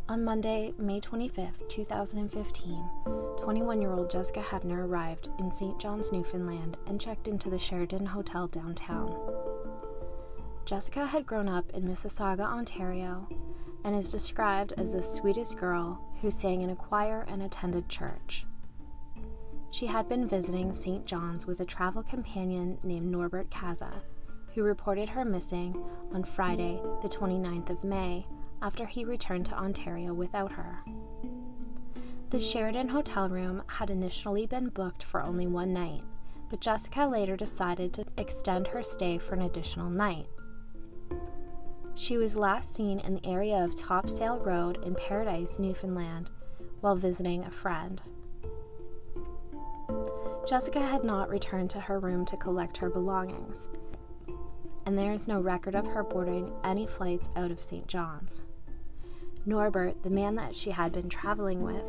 On Monday, May 25, 2015, 21-year-old Jessica Heppner arrived in St. John's, Newfoundland and checked into the Sheraton Hotel downtown. Jessica had grown up in Mississauga, Ontario, and is described as the sweetest girl who sang in a choir and attended church. She had been visiting St. John's with a travel companion named Norbert Kaza, who reported her missing on Friday, the 29th of May, after he returned to Ontario without her. The Sheraton hotel room had initially been booked for only one night, but Jessica later decided to extend her stay for an additional night. She was last seen in the area of Topsail Road in Paradise, Newfoundland, while visiting a friend. Jessica had not returned to her room to collect her belongings, and there is no record of her boarding any flights out of St. John's. Norbert, the man that she had been traveling with,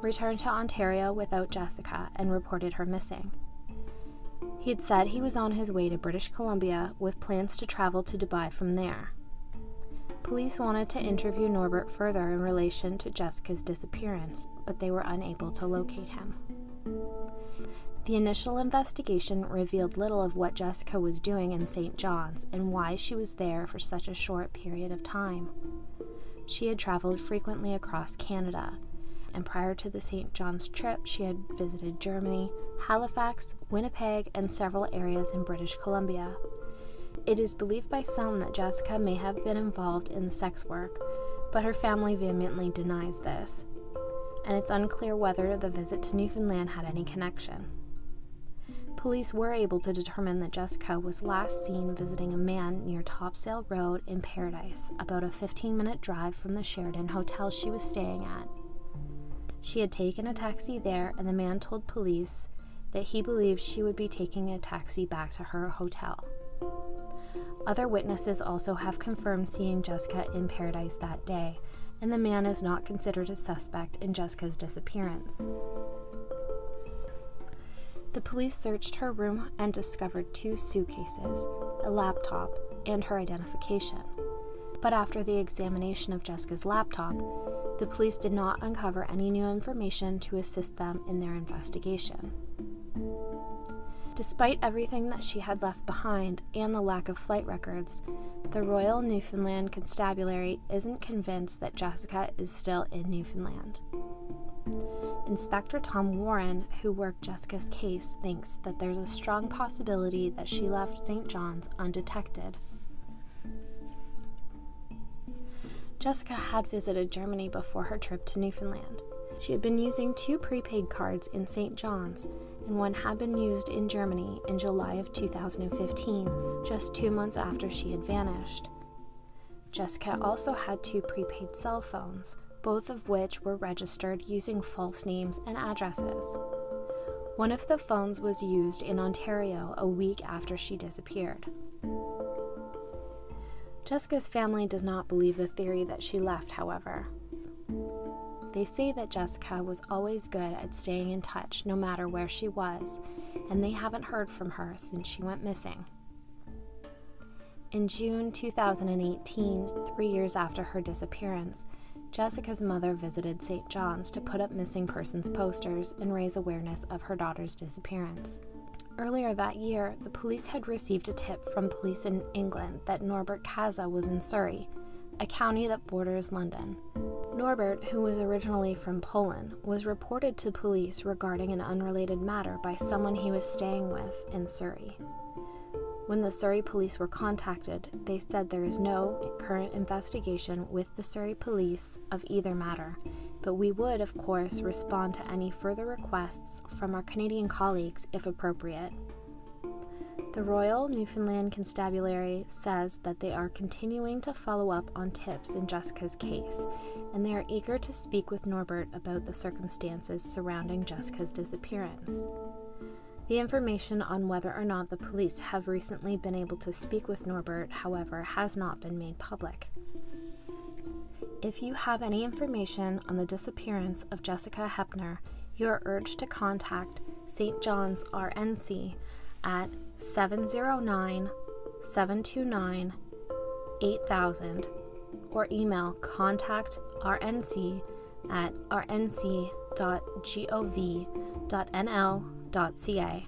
returned to Ontario without Jessica and reported her missing. He had said he was on his way to British Columbia with plans to travel to Dubai from there. Police wanted to interview Norbert further in relation to Jessica's disappearance, but they were unable to locate him. The initial investigation revealed little of what Jessica was doing in St. John's and why she was there for such a short period of time. She had traveled frequently across Canada, and prior to the St. John's trip, she had visited Germany, Halifax, Winnipeg, and several areas in British Columbia. It is believed by some that Jessica may have been involved in sex work, but her family vehemently denies this, and it's unclear whether the visit to Newfoundland had any connection. Police were able to determine that Jessica was last seen visiting a man near Topsail Road in Paradise, about a 15-minute drive from the Sheraton hotel she was staying at. She had taken a taxi there, and the man told police that he believed she would be taking a taxi back to her hotel. Other witnesses also have confirmed seeing Jessica in Paradise that day, and the man is not considered a suspect in Jessica's disappearance. The police searched her room and discovered 2 suitcases, a laptop, and her identification. But after the examination of Jessica's laptop, the police did not uncover any new information to assist them in their investigation. Despite everything that she had left behind and the lack of flight records, the Royal Newfoundland Constabulary isn't convinced that Jessica is still in Newfoundland. Inspector Tom Warren, who worked Jessica's case, thinks that there's a strong possibility that she left St. John's undetected. Jessica had visited Germany before her trip to Newfoundland. She had been using 2 prepaid cards in St. John's, and one had been used in Germany in July of 2015, just 2 months after she had vanished. Jessica also had 2 prepaid cell phones, both of which were registered using false names and addresses. One of the phones was used in Ontario a week after she disappeared. Jessica's family does not believe the theory that she left, however. They say that Jessica was always good at staying in touch no matter where she was, and they haven't heard from her since she went missing. In June 2018, 3 years after her disappearance, Jessica's mother visited St. John's to put up missing persons posters and raise awareness of her daughter's disappearance. Earlier that year, the police had received a tip from police in England that Norbert Kaza was in Surrey, a county that borders London. Norbert, who was originally from Poland, was reported to police regarding an unrelated matter by someone he was staying with in Surrey. When the Surrey police were contacted, they said there is no current investigation with the Surrey police of either matter, but we would, of course, respond to any further requests from our Canadian colleagues if appropriate. The Royal Newfoundland Constabulary says that they are continuing to follow up on tips in Jessica's case, and they are eager to speak with Norbert about the circumstances surrounding Jessica's disappearance. The information on whether or not the police have recently been able to speak with Norbert, however, has not been made public. If you have any information on the disappearance of Jessica Heppner, you are urged to contact St. John's RNC at 709-729-8000 or email contact@rnc.gov.nl.ca.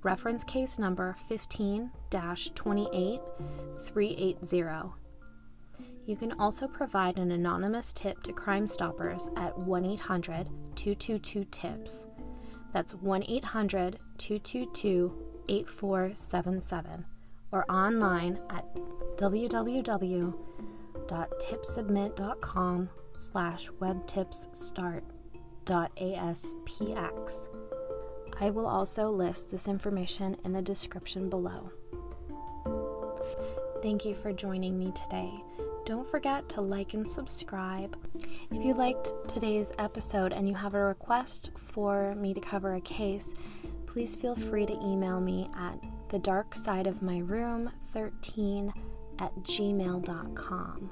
Reference case number 15-28380. You can also provide an anonymous tip to Crime Stoppers at 1-800-222-TIPS. That's 1-800-222-8477, or online at www.tipsubmit.com/webtipsstart.aspx. I will also list this information in the description below. Thank you for joining me today. Don't forget to like and subscribe. If you liked today's episode and you have a request for me to cover a case, please feel free to email me at thedarksideofmyroom13@gmail.com.